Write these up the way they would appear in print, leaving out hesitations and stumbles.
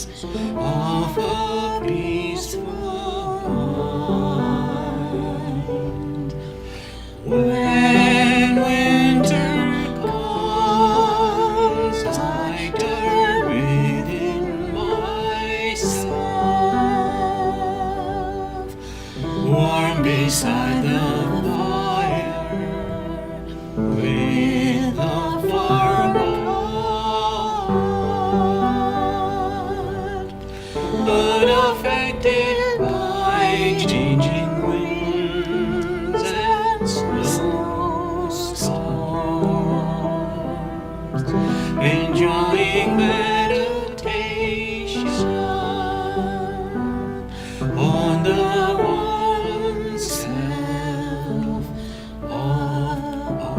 of a peaceful mind. When winter comes, I turn within myself, warm beside the fire, with the forgot, unaffected by changing winds and snowstorms, enjoying meditation on the one self of all.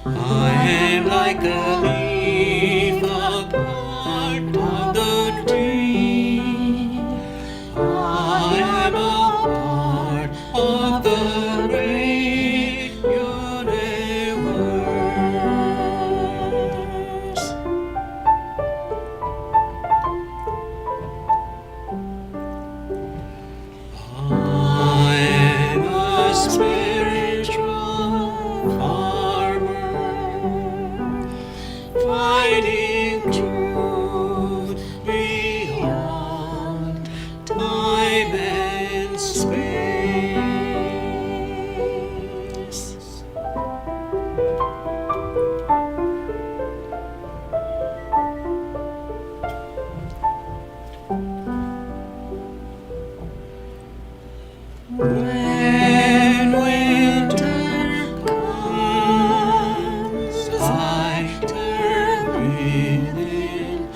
I am like a leaf, a part of the tree. I am a part of the great universe. I am a spiritual farmer, finding truth beyond time and space. When winter comes, I turn within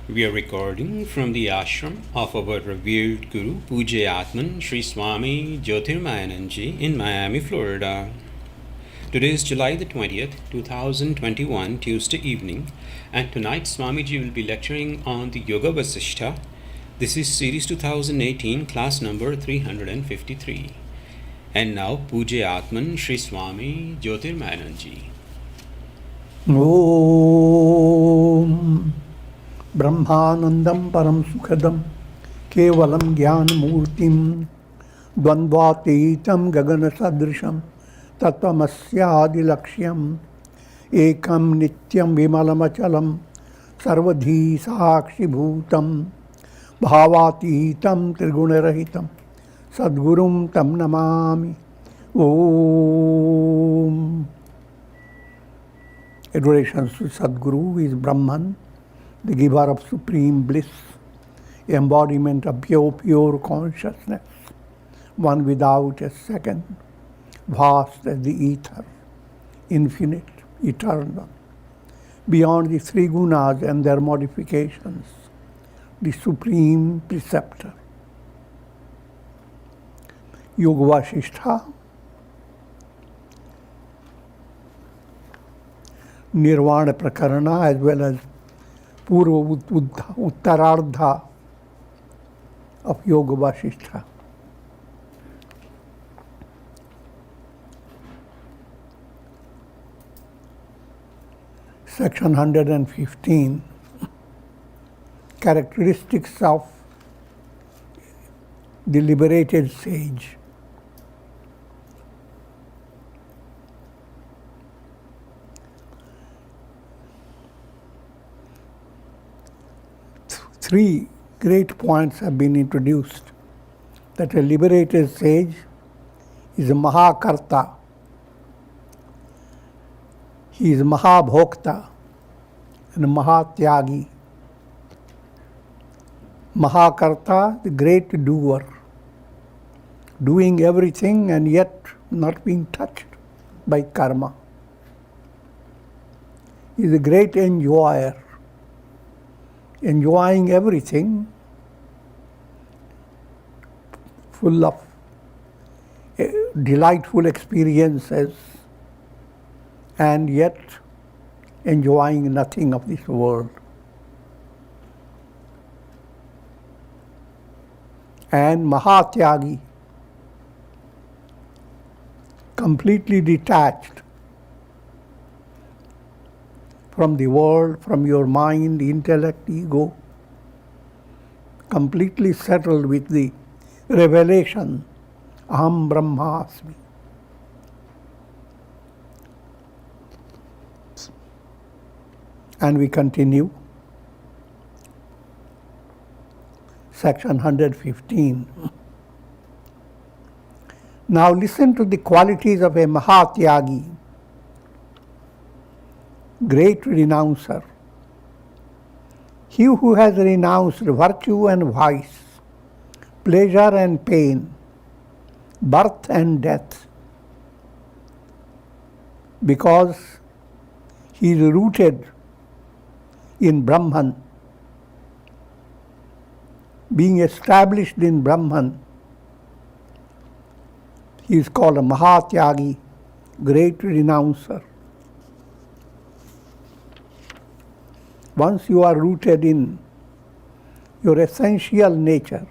We are recording from the ashram of our revered Guru, Pujya Atman, Sri Swami Jyotirmayananda in Miami, Florida. Today is July the 20th, 2021, Tuesday evening, and tonight Swamiji will be lecturing on the Yoga Vasistha. This is Series 2018, class number 353. And now Pujya Atman, Sri Swami Jyotirmayananda. Om Brahmanandam Param Sukhadam Kevalam Jnanamurtim Dvandvateitam Gagana Sadrisham Tattvamasyaadilaksham Ekam Nityam Vimalamachalam Sarvadhi Sakshi Bhutam Bhavatihitam Trigunarahitam Sadgurum Tam Namami. Om. Adoration to Sadguru is Brahman, the giver of supreme bliss, embodiment of pure consciousness, one without a second, vast as the ether, infinite, eternal, beyond the three gunas and their modifications, the supreme preceptor. Yoga Vasistha, Nirvana Prakarana, as well as Purva Uttarardha of Yoga Vasistha. Section 115, characteristics of the liberated sage. Three great points have been introduced. That a liberated sage is a Mahakarta. He is Mahabhokta and Mahatyagi. Mahakarta, the great doer, doing everything and yet not being touched by karma. He is a great enjoyer, enjoying everything, full of delightful experiences and yet enjoying nothing of this world. And Mahatyagi, completely detached from the world, from your mind, intellect, ego, completely settled with the revelation, Aham Brahmasmi. And we continue. Section 115. Now listen to the qualities of a Mahatyagi, great renouncer. He who has renounced virtue and vice, pleasure and pain, birth and death, because he is rooted in Brahman, being established in Brahman, he is called a Mahatyagi, great renouncer. Once you are rooted in your essential nature,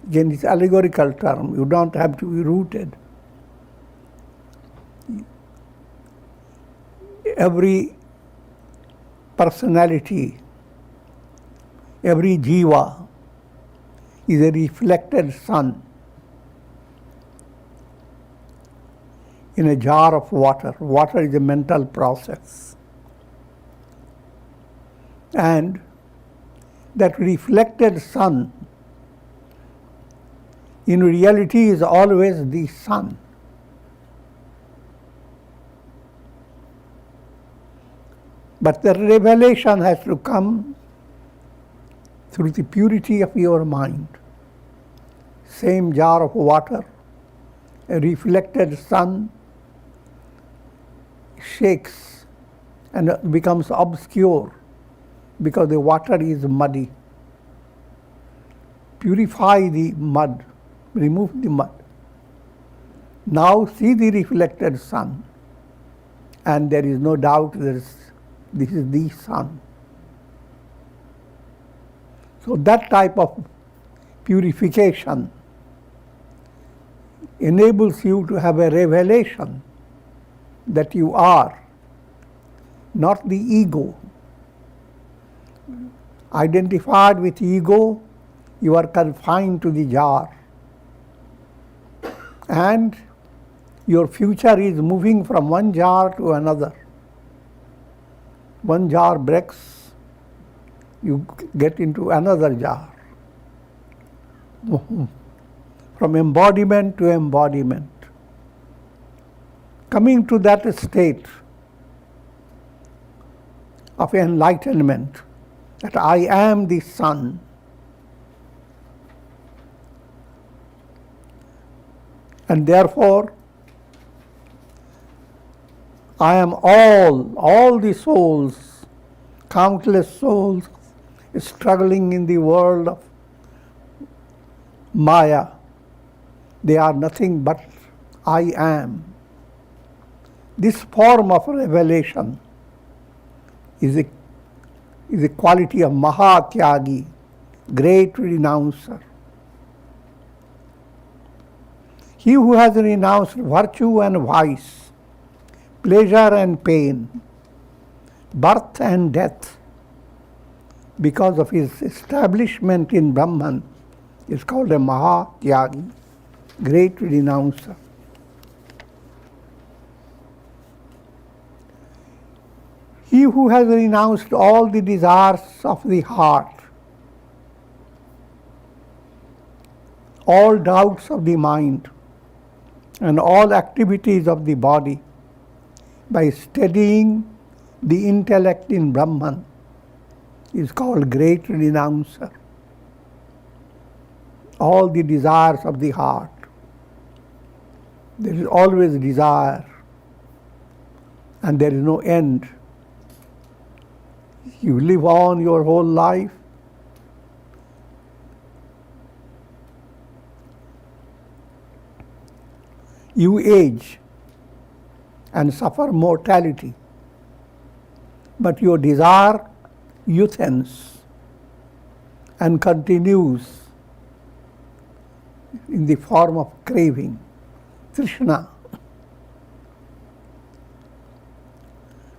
again it's allegorical term, you don't have to be rooted. Every personality, every jiva is a reflected sun in a jar of water. Water is a mental process. And that reflected sun in reality is always the sun. But the revelation has to come through the purity of your mind. Same jar of water, a reflected sun shakes and becomes obscure because the water is muddy. Purify the mud, remove the mud. Now see the reflected sun, and there is no doubt this is the sun. So that type of purification enables you to have a revelation that you are not the ego. Identified with ego, you are confined to the jar. And your future is moving from one jar to another. One jar breaks, you get into another jar. From embodiment to embodiment. Coming to that state of enlightenment, that I am the sun. And therefore, I am all the souls, countless souls struggling in the world of Maya. They are nothing but I am. This form of revelation is a quality of Mahatyagi, great renouncer. He who has renounced virtue and vice, pleasure and pain, birth and death, because of his establishment in Brahman, is called a Mahatyagi, great renouncer. He who has renounced all the desires of the heart, all doubts of the mind, and all activities of the body, by steadying the intellect in Brahman, is called great renouncer. All the desires of the heart. There is always desire, and there is no end. You live on your whole life. You age and suffer mortality, but your desire youthens and continues in the form of craving, Trishna.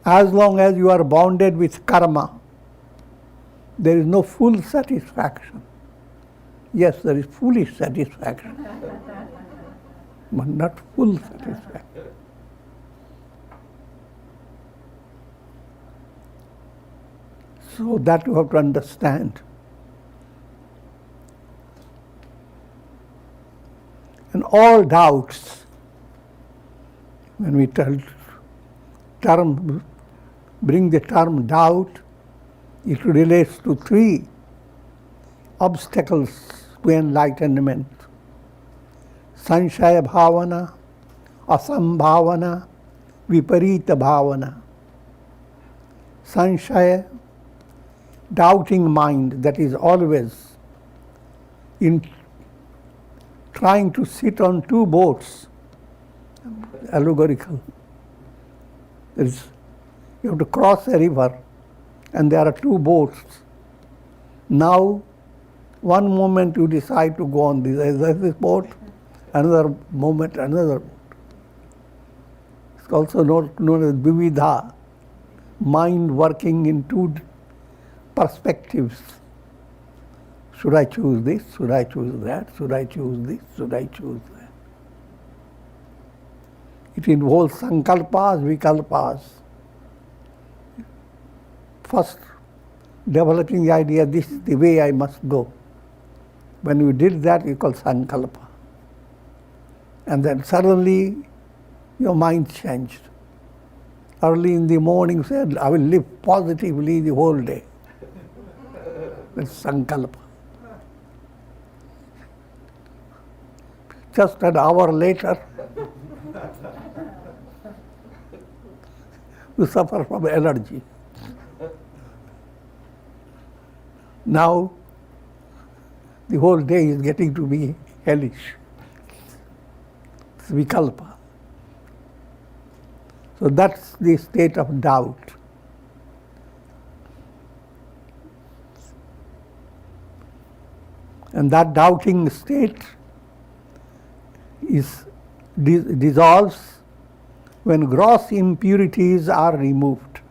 As long as you are bounded with karma, there is no full satisfaction. Yes, there is foolish satisfaction, but not full satisfaction. So that you have to understand. And all doubts, when we bring the term doubt, it relates to three obstacles to enlightenment: sanshaya bhavana, asambhavana, viparita bhavana. Sanshaya, doubting mind that is always in trying to sit on two boats, allegorical. You have to cross a river and there are two boats. Now, one moment you decide to go on this boat, another moment another boat. It's also known as vividha, mind working in two perspectives. Should I choose this? Should I choose that? Should I choose this? Should I choose that? It involves sankalpas, vikalpas. First, developing the idea, this is the way I must go. When you did that, you call sankalpa. And then suddenly, your mind changed. Early in the morning, you said, I will live positively the whole day. That's sankalpa. Just an hour later, you suffer from allergy. Now, the whole day is getting to be hellish. It's vikalpa. So that's the state of doubt. And that doubting state dissolves when gross impurities are removed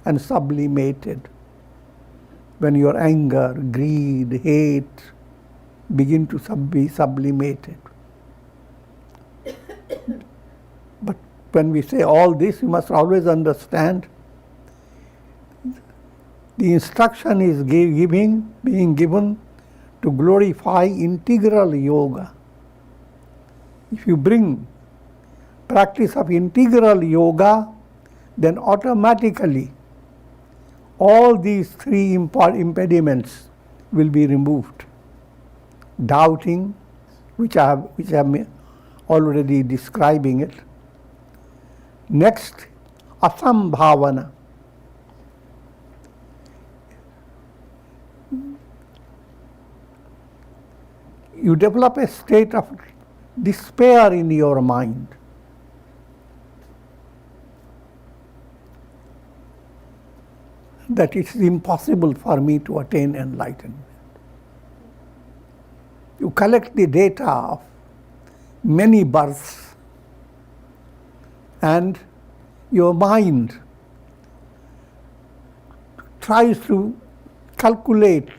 and sublimated. When your anger, greed, hate begin to be sublimated. But when we say all this, you must always understand the instruction is being given to glorify integral yoga. If you bring practice of integral yoga, then automatically all these three impediments will be removed. Doubting, which I'm already describing it. Next, asambhavana. You develop a state of despair in your mind. That it is impossible for me to attain enlightenment. You collect the data of many births and your mind tries to calculate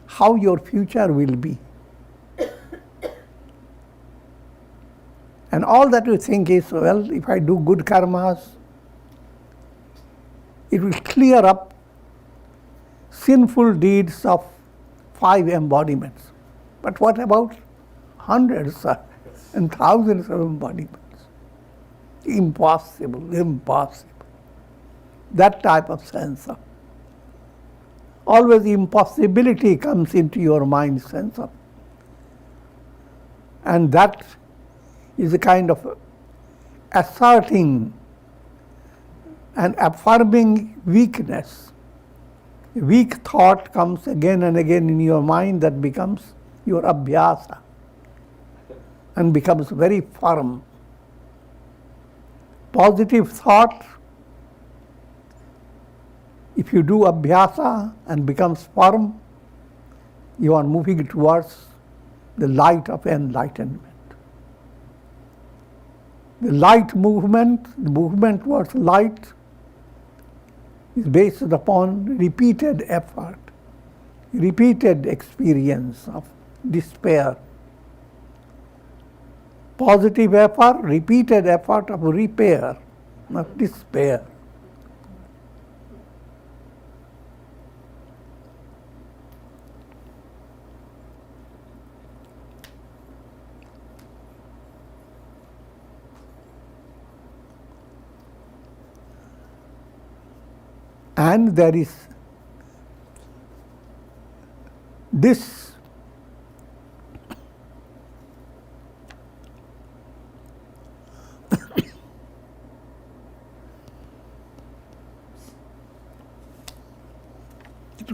how your future will be. And all that you think is, well, if I do good karmas, it will clear up sinful deeds of 5 embodiments. But what about hundreds and thousands of embodiments? Impossible, impossible. That type of sense of always impossibility comes into your mind sense of. And that is a kind of asserting and affirming weakness. A weak thought comes again and again in your mind that becomes your abhyasa and becomes very firm. Positive thought, if you do abhyasa and becomes firm, you are moving towards the light of enlightenment. The light movement, the movement towards light, is based upon repeated effort, repeated experience of despair. Positive effort, repeated effort of repair, not despair. And there is this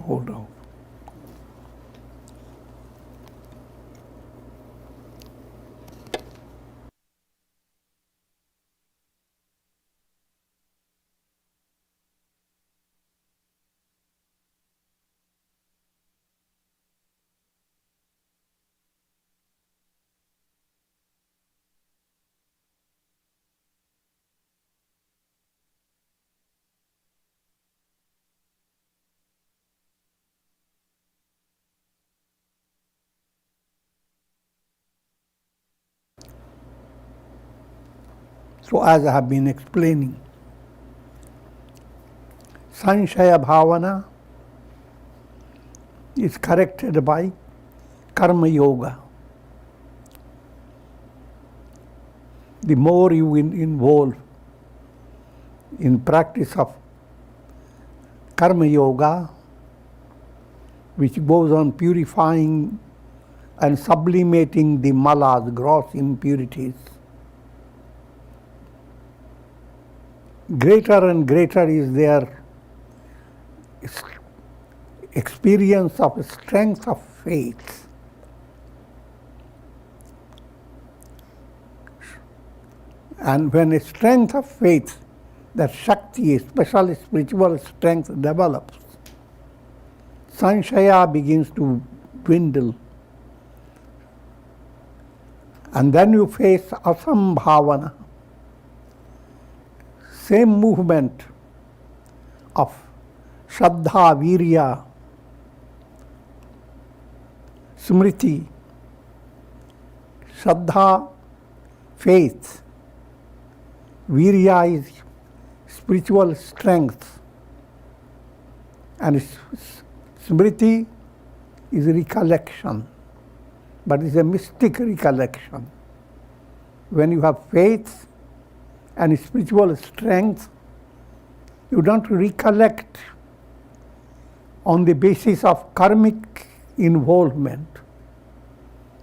hold on. So as I have been explaining, Sanshaya Bhavana is corrected by Karma Yoga. The more you involve in practice of Karma Yoga, which goes on purifying and sublimating the malas, gross impurities, greater and greater is their experience of strength of faith. And when a strength of faith, that Shakti, a special spiritual strength develops, Sanshaya begins to dwindle. And then you face Asambhavana, same movement of Shraddha, Virya, Smriti, Shraddha, faith, Virya is spiritual strength, and Smriti is recollection, but it's a mystic recollection. When you have faith and spiritual strength, you don't recollect on the basis of karmic involvement.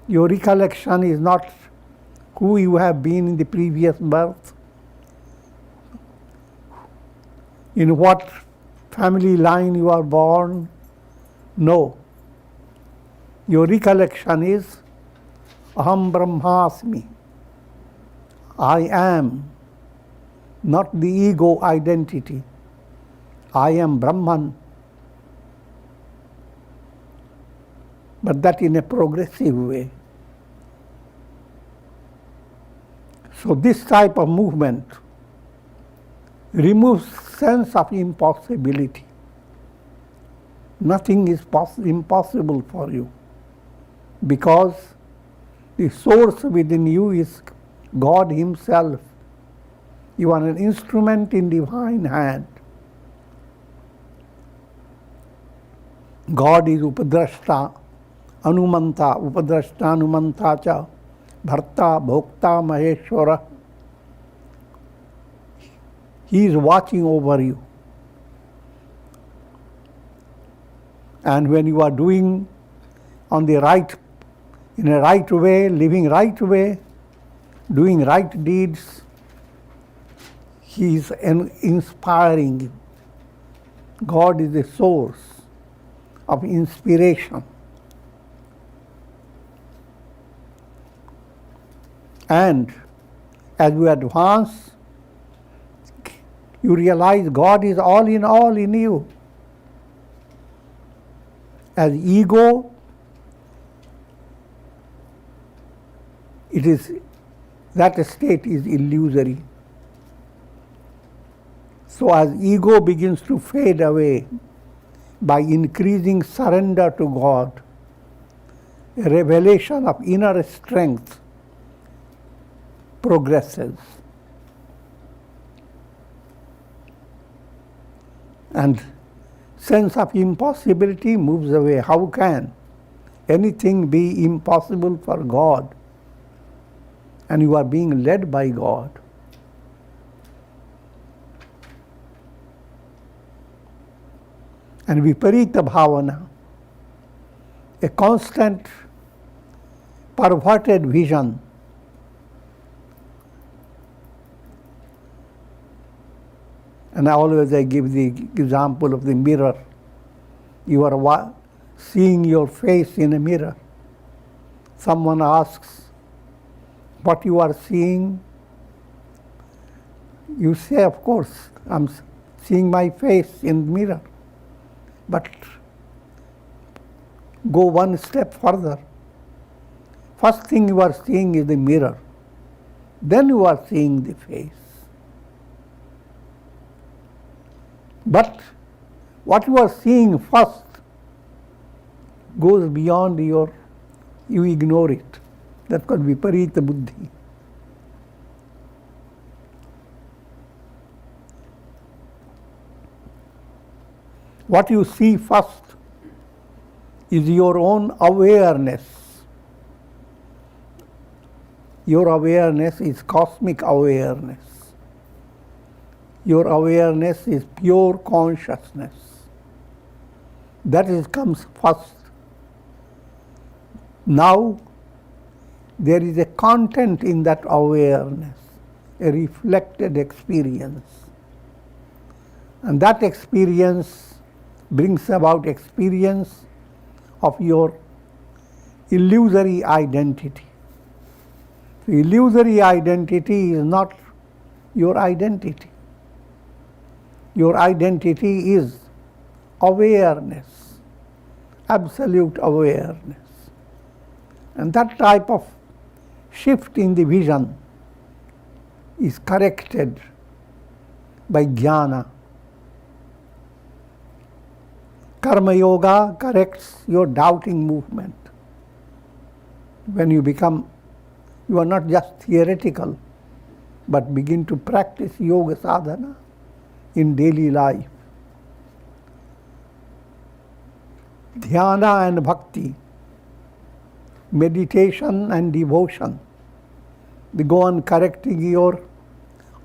Your recollection is not who you have been in the previous birth, in what family line you are born. No. Your recollection is Aham Brahmasmi. I am, not the ego identity. I am Brahman. But that in a progressive way. So this type of movement removes sense of impossibility. Nothing is impossible for you, because the source within you is God Himself. You are an instrument in divine hand. God is Upadrashta, Anumanta, Upadrashta, Anumanta cha, Bharta, Bhokta, Maheshwara. He is watching over you. And when you are doing on the right, in a right way, living right way, doing right deeds, He is inspiring you. God is the source of inspiration. And as we advance You realize God is all in you. As ego, that state is illusory. So as ego begins to fade away, by increasing surrender to God, a revelation of inner strength progresses. And sense of impossibility moves away. How can anything be impossible for God? And you are being led by God. And viparita bhavana, a constant perverted vision, and always I give the example of the mirror. You are seeing your face in a mirror. Someone asks what you are seeing. You say, of course, I'm seeing my face in the mirror. But go one step further. First thing you are seeing is the mirror. Then you are seeing the face. But what you are seeing first goes beyond you ignore it. That's called viparita buddhi. What you see first is your own awareness. Your awareness is cosmic awareness. Your awareness is pure consciousness. That comes first. Now, there is a content in that awareness, a reflected experience. And that experience brings about experience of your illusory identity. The illusory identity is not your identity. Your identity is awareness, absolute awareness. And that type of shift in the vision is corrected by jnana. Karma yoga corrects your doubting movement. When you are not just theoretical, but begin to practice yoga sadhana in daily life. Dhyana and bhakti, meditation and devotion, they go on correcting your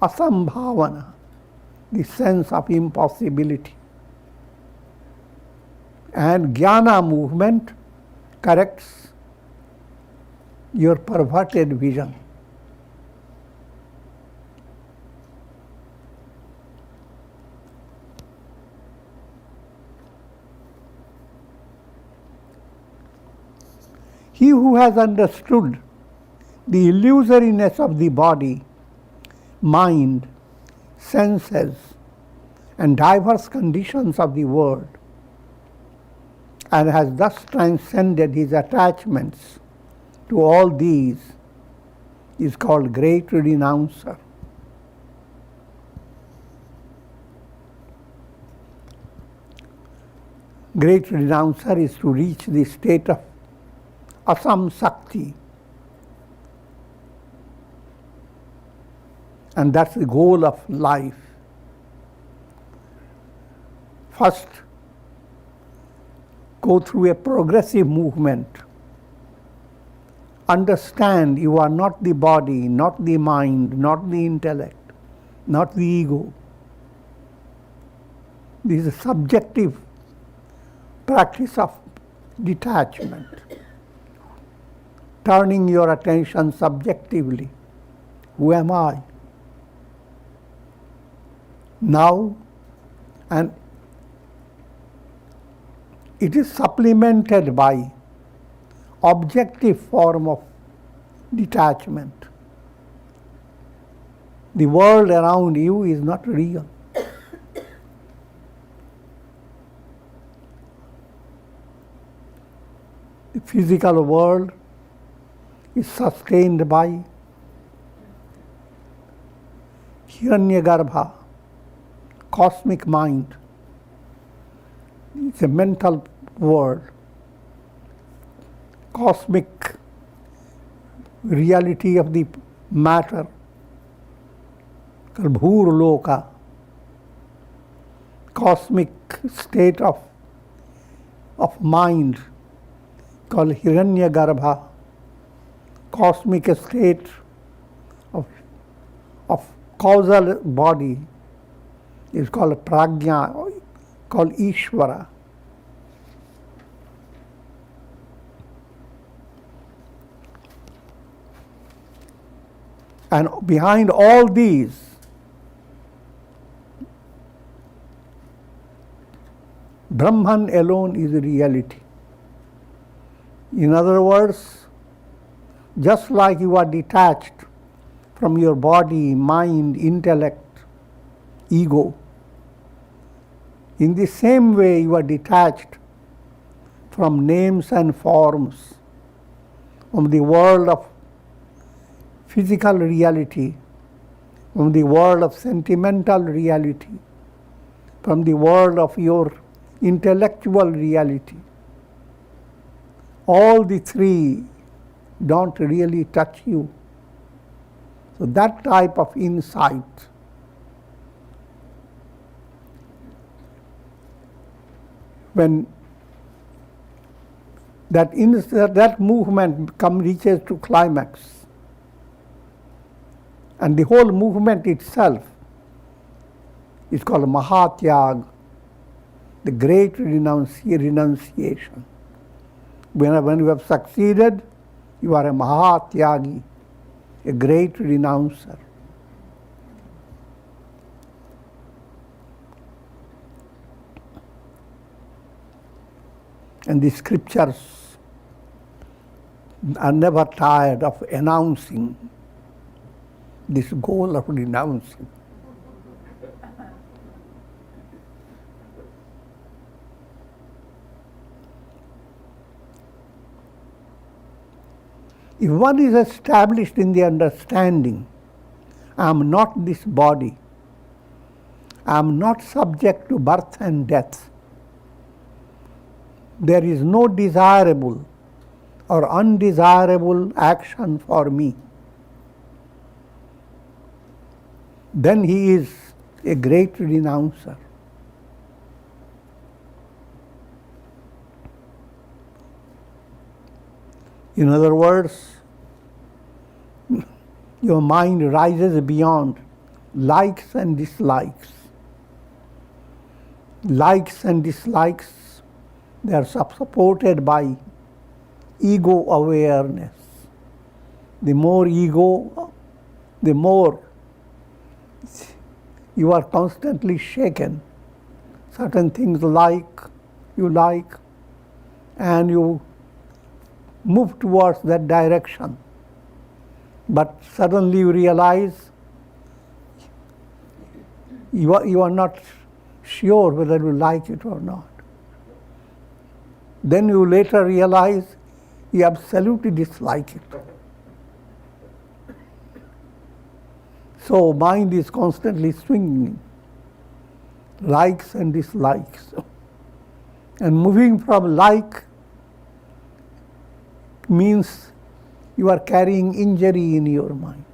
asambhavana, the sense of impossibility. And jnana movement corrects your perverted vision. He who has understood the illusoriness of the body, mind, senses, and diverse conditions of the world, and has thus transcended his attachments to all these, is called great renouncer. Great renouncer is to reach the state of asamsakti. And that's the goal of life. First, go through a progressive movement. Understand you are not the body, not the mind, not the intellect, not the ego. This is a subjective practice of detachment. Turning your attention subjectively. Who am I? Now, and it is supplemented by objective form of detachment. The world around you is not real. physical world is sustained by Hiranyagarbha, cosmic mind. It's a mental world. Cosmic reality of the matter, called Bhur-loka. Cosmic state of mind, called Hiranyagarbha. Cosmic state of causal body is called Prajna, called Ishvara. And behind all these, Brahman alone is reality. In other words, just like you are detached from your body, mind, intellect, ego, in the same way you are detached from names and forms, from the world of physical reality, from the world of sentimental reality, from the world of your intellectual reality. All the three don't really touch you. So that type of insight when that movement reaches to climax, and the whole movement itself is called Mahatyag, the great renunciation. When you have succeeded, you are a Mahatyagi, a great renouncer. And the scriptures are never tired of announcing this goal of renouncing. If one is established in the understanding, I am not this body, I am not subject to birth and death, there is no desirable or undesirable action for me, then he is a great renouncer. In other words, your mind rises beyond likes and dislikes. Likes and dislikes, they are supported by ego awareness. The more ego, the more you are constantly shaken. Certain things you like, and you move towards that direction. But suddenly you realize you are not sure whether you like it or not. Then you later realize you absolutely dislike it. So mind is constantly swinging, likes and dislikes. And moving from like means you are carrying injury in your mind.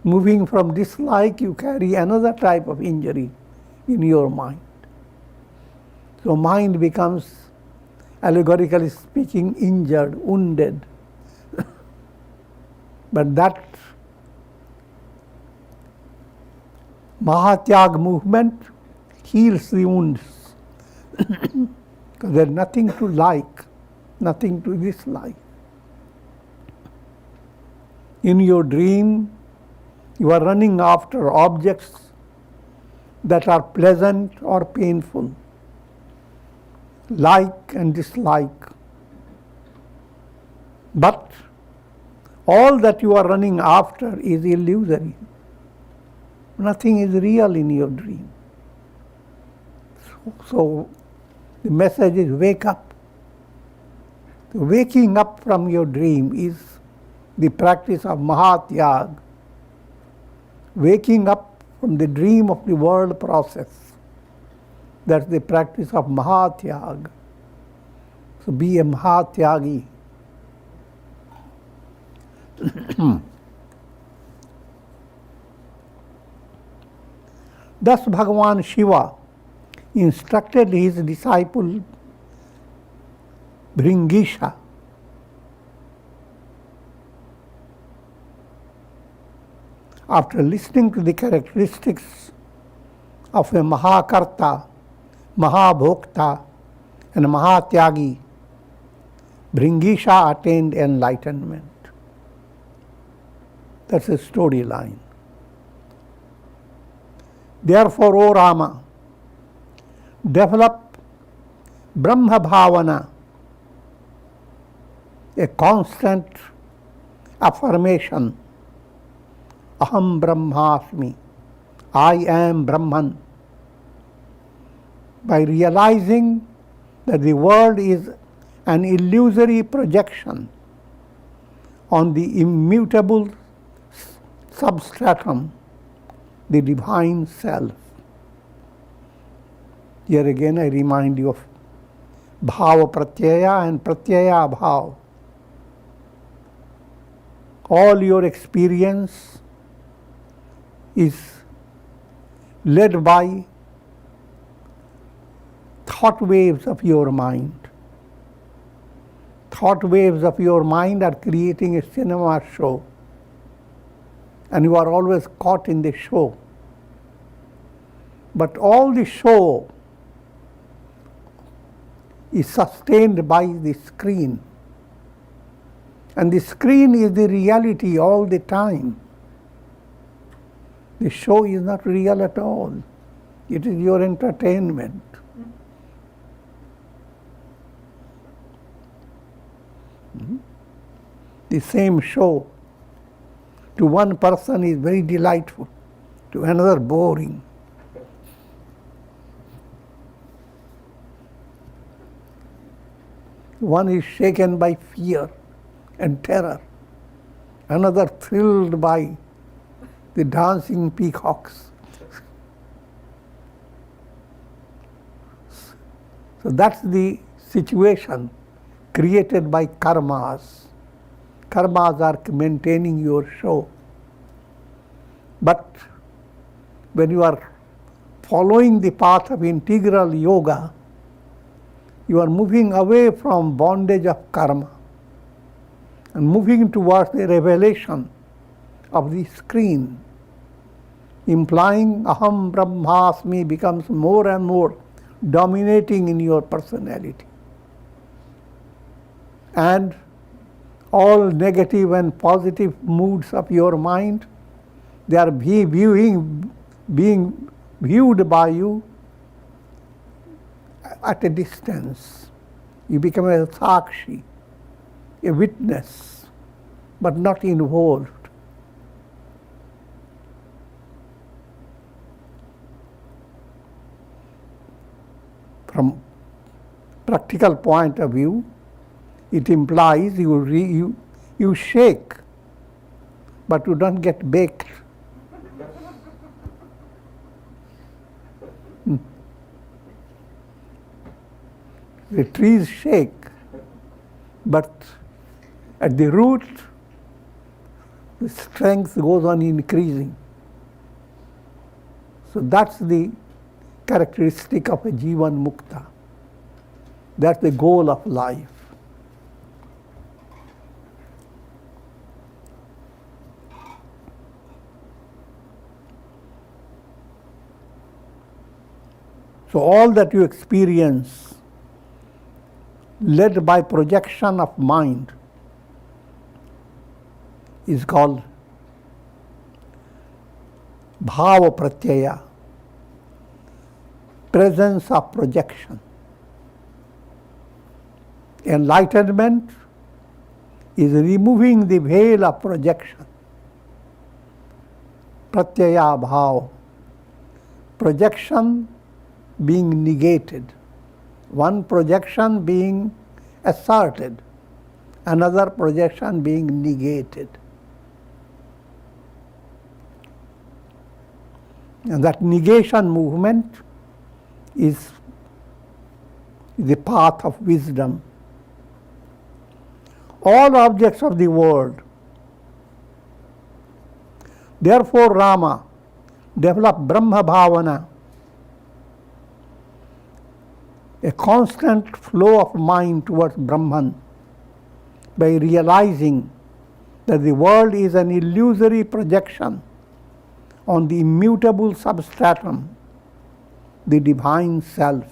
Moving from dislike, you carry another type of injury in your mind. So mind becomes, allegorically speaking, injured, wounded. But that Mahatyag movement heals the wounds. Because there's nothing to like, nothing to dislike. In your dream, you are running after objects that are pleasant or painful, like and dislike. But all that you are running after is illusory. Nothing is real in your dream. So the message is wake up. Waking up from your dream is the practice of Mahatyag. Waking up from the dream of the world process. That's the practice of Mahatyag. So be a Mahatyagi. Thus Bhagavan Shiva instructed his disciple Bhringisha after listening to the characteristics of a Mahakarta, Mahabhokta and Mahatyagi, Bhringisha attained enlightenment. That's a storyline. Therefore, O Rama, develop Brahma Bhavana, a constant affirmation, Aham Brahmasmi, I am Brahman, by realizing that the world is an illusory projection on the immutable substratum, the divine self. Here again I remind you of Bhava Pratyaya and Pratyaya Bhava. All your experience is led by thought waves of your mind. Thought waves of your mind are creating a cinema show, and you are always caught in the show. But all the show is sustained by the screen. And the screen is the reality all the time. The show is not real at all. It is your entertainment. The same show to one person is very delightful, to another boring. One is shaken by fear and terror, another thrilled by the dancing peacocks. So that's the situation created by karmas. Karmas are maintaining your show. But when you are following the path of integral yoga, you are moving away from bondage of karma and moving towards the revelation of the screen, implying Aham Brahmasmi becomes more and more dominating in your personality. And all negative and positive moods of your mind, they are being viewed by you at a distance. You become a sakshi, a witness, but not involved. From practical point of view, it implies you shake, but you don't get baked. The trees shake, but at the root, the strength goes on increasing. So that's the characteristic of a Jivan Mukta. That's the goal of life. So all that you experience, led by projection of mind, is called Bhava Pratyaya, presence of projection. Enlightenment is removing the veil of projection. Pratyaya Bhava, projection being negated, one projection being asserted, another projection being negated. And that negation movement is the path of wisdom. All objects of the world. Therefore, Rama developed Brahma Bhavana, a constant flow of mind towards Brahman, by realizing that the world is an illusory projection on the immutable substratum, the divine self.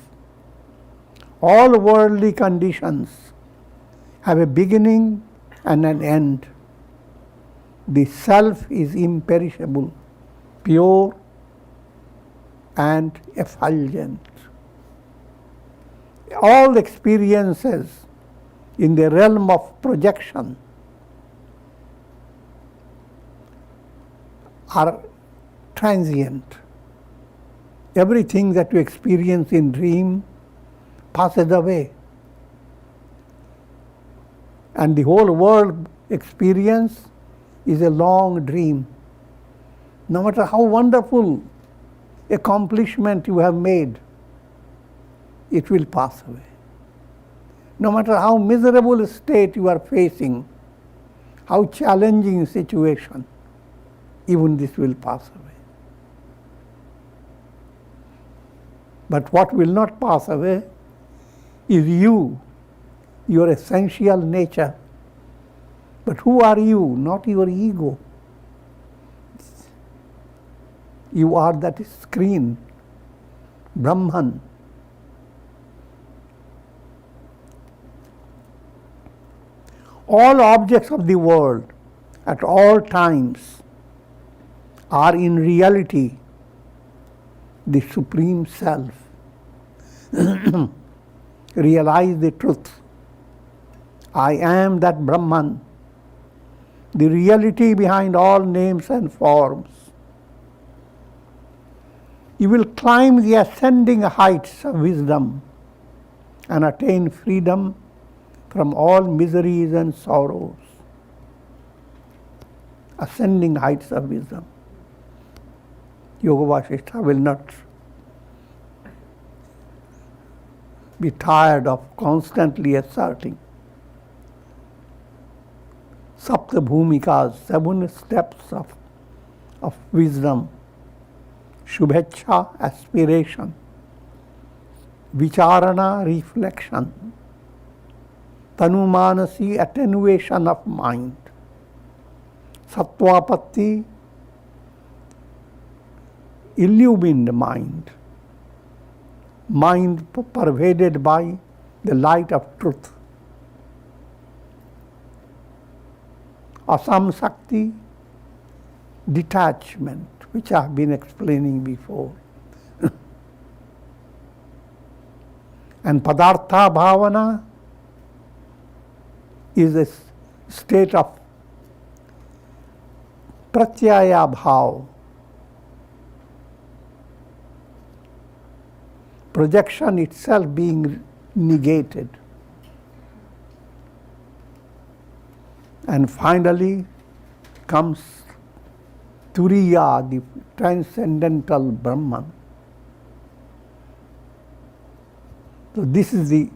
All worldly conditions have a beginning and an end. The self is imperishable, pure and effulgent. All experiences in the realm of projection are transient. Everything that you experience in dream passes away. And the whole world experience is a long dream. No matter how wonderful accomplishment you have made, it will pass away. No matter how miserable state you are facing, how challenging situation, even this will pass away. But what will not pass away is you, your essential nature. But who are you? Not your ego. You are that screen, Brahman. All objects of the world at all times are in reality the Supreme Self. Realize the truth. I am that Brahman, the reality behind all names and forms. You will climb the ascending heights of wisdom and attain freedom from all miseries and sorrows. Ascending heights of wisdom. Yoga Vasistha will not be tired of constantly asserting. Sapta Bhumikas, 7 steps of wisdom. Shubhecha, aspiration. Vicharana, reflection. Tanumanasi, attenuation of mind. Sattvapatti, illumined mind. Mind pervaded by the light of truth. Asam Sakti, detachment, which I have been explaining before. And Padartha Bhavana is a state of Pratyaya Bhav, projection itself being negated. And finally comes Turiya, the transcendental Brahman. So this is the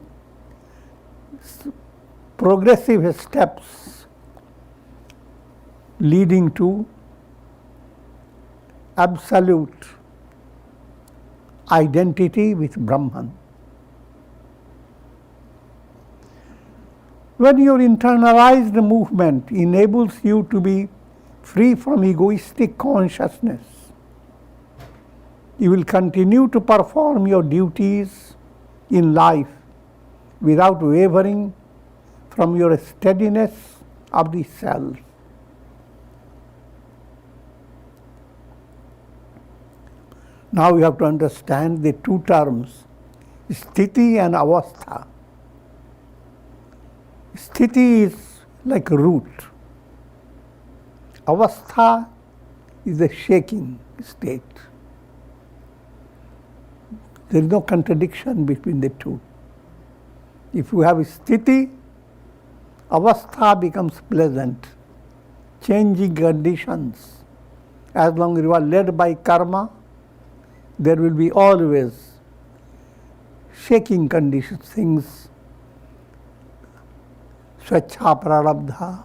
progressive steps leading to absolute identity with Brahman. When your internalized movement enables you to be free from egoistic consciousness, you will continue to perform your duties in life without wavering from your steadiness of the self. Now you have to understand the two terms, sthiti and avastha. Sthiti is like a root. Avastha is a shaking state. There is no contradiction between the two. If you have sthiti, Avastha becomes pleasant, changing conditions. As long as you are led by karma, there will be always shaking conditions, things, swacha prarabdha,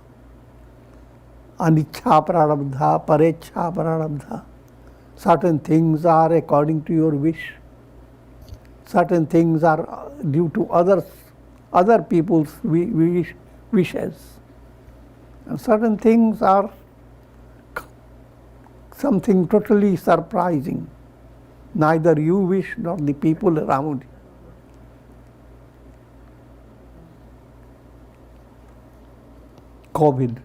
aniccha prarabdha, parecha prarabdha. Certain things are according to your wish. Certain things are due to other people's wishes. And certain things are something totally surprising. Neither you wish nor the people around you. COVID.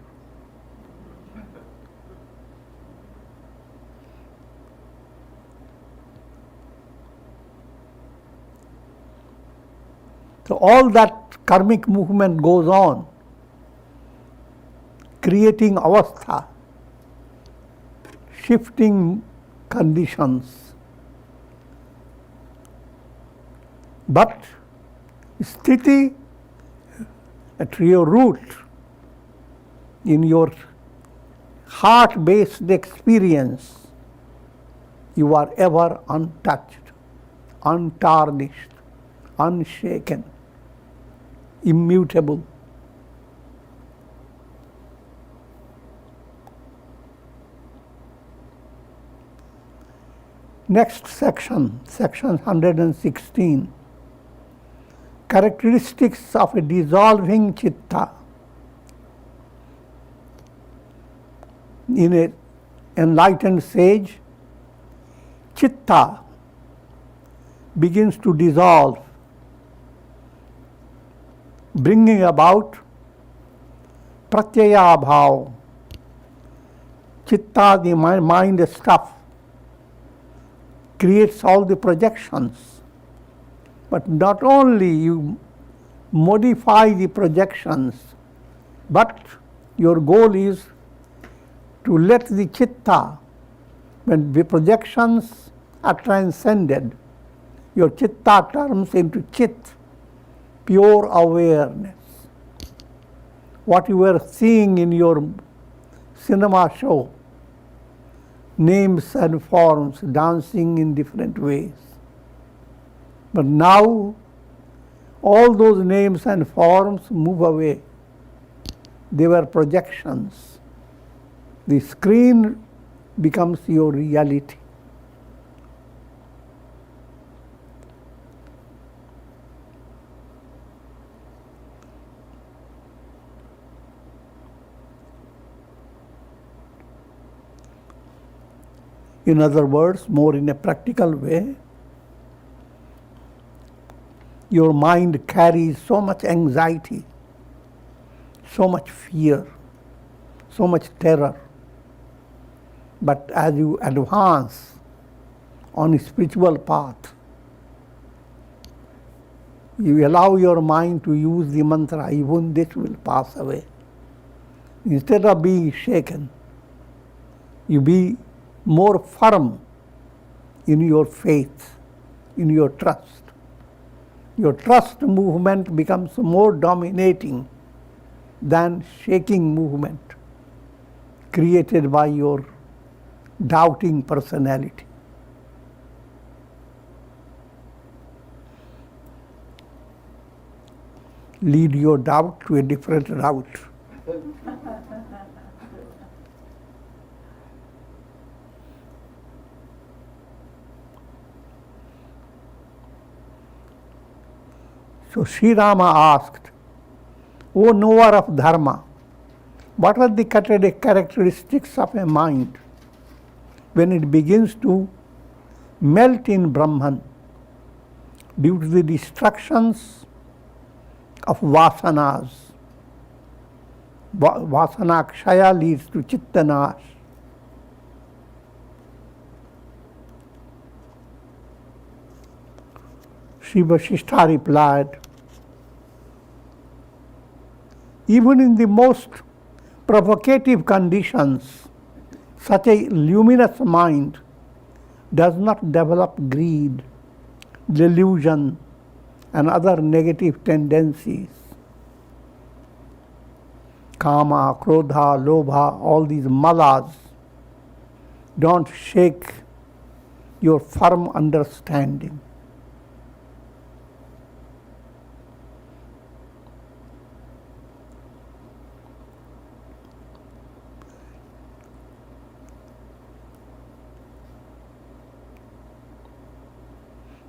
So all that karmic movement goes on, creating avastha, shifting conditions. But sthiti at your root, in your heart-based experience, you are ever untouched, untarnished, unshaken, immutable. Next section, section 116, characteristics of a dissolving chitta. In an enlightened sage, chitta begins to dissolve, bringing about pratyaya bhav. Chitta, the mind stuff, creates all the projections. But not only you modify the projections, but your goal is to let the chitta, when the projections are transcended, your chitta turns into chit, pure awareness. What you were seeing in your cinema show, names and forms dancing in different ways. But now, all those names and forms move away. They were projections. The screen becomes your reality. In other words, more in a practical way, your mind carries so much anxiety, so much fear, so much terror. But as you advance on a spiritual path, you allow your mind to use the mantra, even this will pass away. Instead of being shaken, you be more firm in your faith, in your trust. Your trust movement becomes more dominating than shaking movement created by your doubting personality. Lead your doubt to a different route. So Sri Rama asked, O knower of dharma, what are the characteristics of a mind when it begins to melt in Brahman due to the destructions of vasanas? Vasana kshaya leads to chittanash. Sri Vasistha replied, even in the most provocative conditions, such a luminous mind does not develop greed, delusion, and other negative tendencies. Kama, Krodha, Lobha, all these malas don't shake your firm understanding.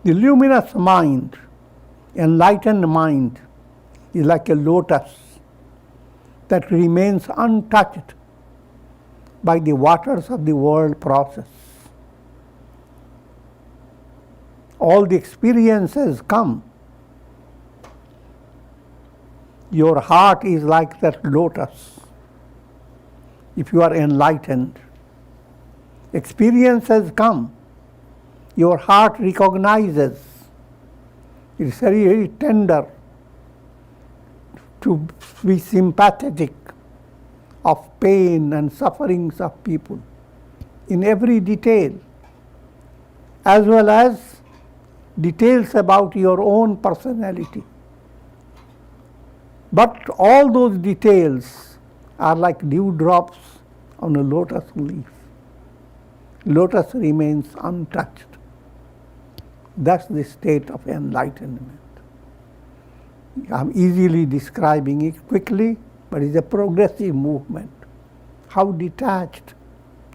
The luminous mind, enlightened mind, is like a lotus that remains untouched by the waters of the world process. All the experiences come. Your heart is like that lotus. If you are enlightened, experiences come. Your heart recognizes. It's very, very tender to be sympathetic of pain and sufferings of people in every detail, as well as details about your own personality. But all those details are like dewdrops on a lotus leaf. Lotus remains untouched. That's the state of enlightenment. I'm easily describing it quickly, but it's a progressive movement. How detached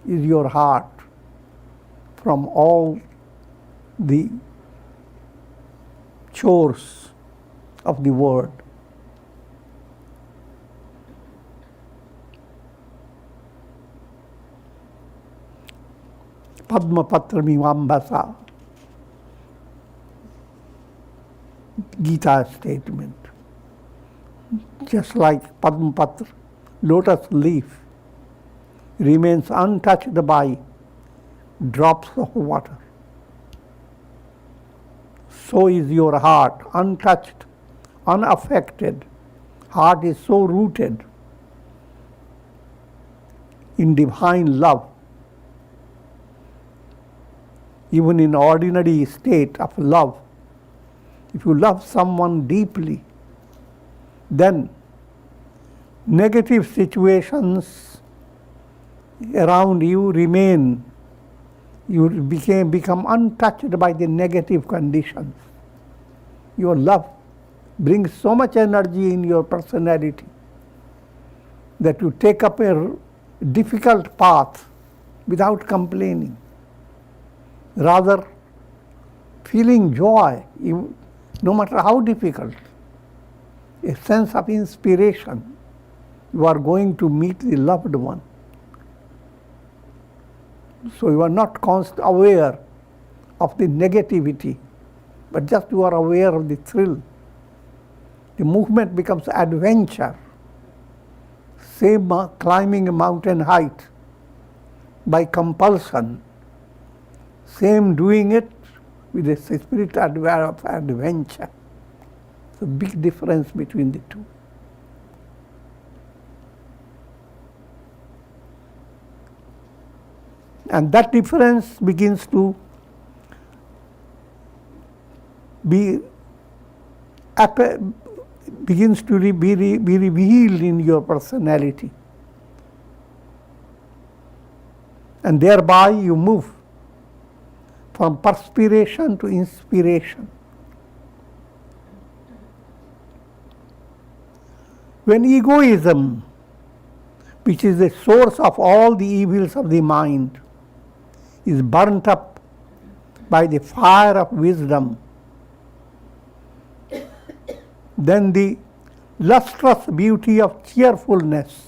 is your heart from all the chores of the world? Padmapatra Mivambasa, Gita statement. Just like Padmapatra, lotus leaf, remains untouched by drops of water. So is your heart, untouched, unaffected. Heart is so rooted in divine love. Even in ordinary state of love, if you love someone deeply, then negative situations around you remain. You become untouched by the negative conditions. Your love brings so much energy in your personality that you take up a difficult path without complaining. Rather, feeling joy, no matter how difficult, a sense of inspiration. You are going to meet the loved one. So you are not aware of the negativity, but just you are aware of the thrill. The movement becomes adventure. Same climbing a mountain height by compulsion. Same doing it with a spirit of adventure. It's a big difference between the two. And that difference begins to be revealed in your personality. And thereby you move from perspiration to inspiration. When egoism, which is the source of all the evils of the mind, is burnt up by the fire of wisdom, then the lustrous beauty of cheerfulness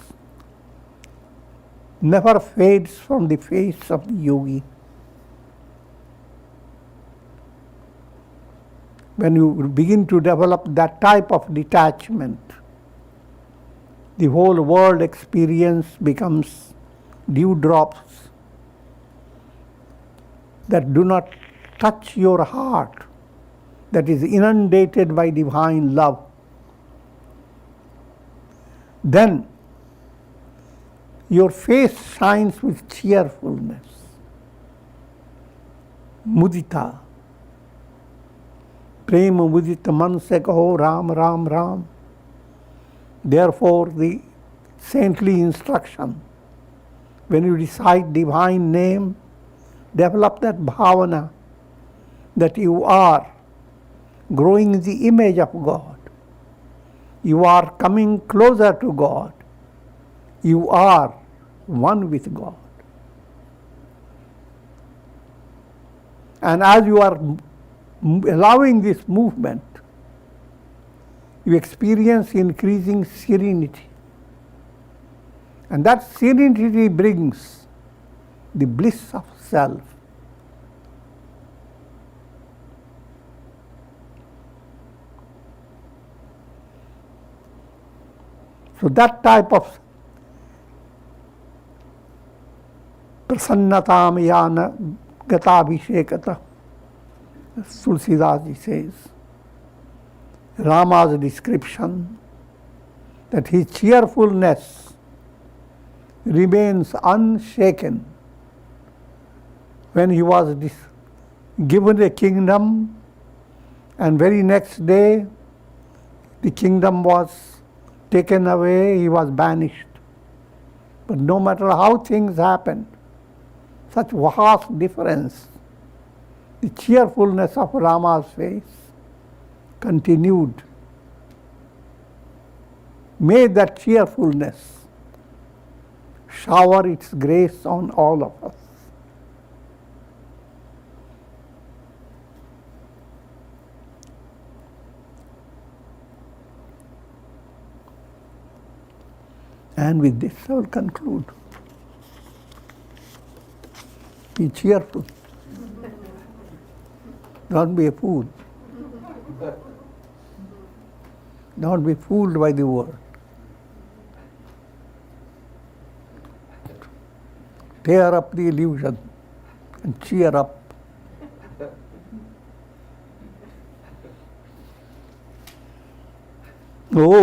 never fades from the face of the yogi. When you begin to develop that type of detachment, the whole world experience becomes dewdrops that do not touch your heart, that is inundated by divine love. Then your face shines with cheerfulness, mudita. Prema mudita man se kaho Ram, Ram, Ram. Therefore, the saintly instruction. When you recite divine name, develop that bhavana that you are growing in the image of God. You are coming closer to God. You are one with God. And as you are allowing this movement, you experience increasing serenity. And that serenity brings the bliss of self. So that type of prasannatam yana gatabhishekata, Tulsidas says, Rama's description that his cheerfulness remains unshaken when he was given a kingdom, and very next day the kingdom was taken away, he was banished. But no matter how things happened, such vast difference, the cheerfulness of Rama's face continued. May that cheerfulness shower its grace on all of us. And with this I will conclude. Be cheerful. Don't be a fool. Don't be fooled by the world. Tear up the illusion and cheer up. Om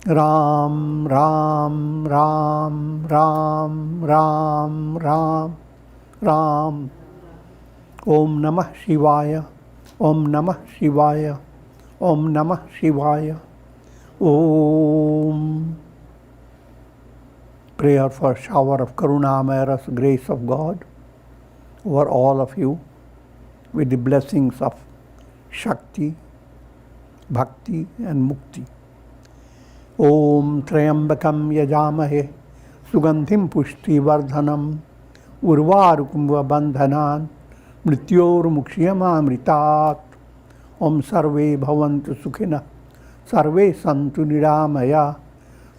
Ram Ram Ram Ram Ram Ram Ram. Om Namah Shivaya. Om Namah Shivaya. Om Namah Shivaya. Om. Prayer for shower of Karunamayas, grace of God over all of you, with the blessings of Shakti, Bhakti and Mukti. Om Trayambakam Yajamahe Sugandhim Pushti Vardhanam Urvarukumva Bandhanan Mrityor Mukshiyamamritat. Om Sarve Bhavantu Sukhina Sarve Santu Niramaya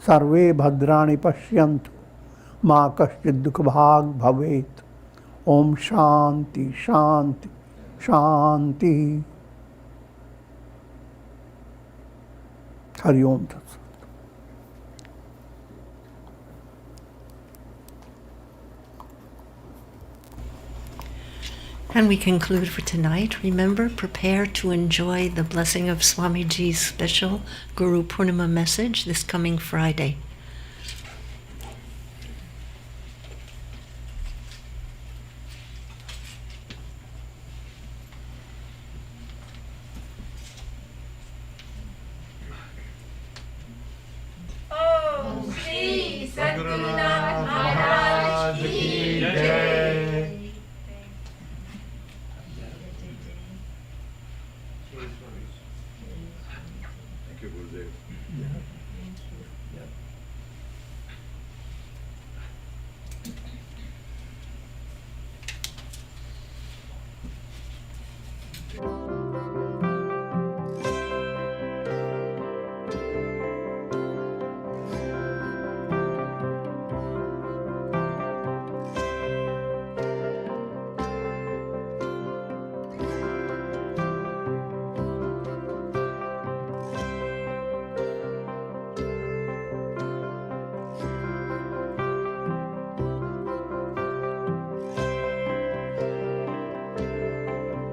Sarve Bhadrani Pashyantu Ma Kaschid Dukhabhag Bhavet. Om Shanti Shanti Shanti. Hari Om Tat Sat. And we conclude for tonight. Remember, prepare to enjoy the blessing of Swamiji's special Guru Purnima message this coming Friday. Om Shri Satguru Maharaj Ki Jai. Thank you, Gurudev.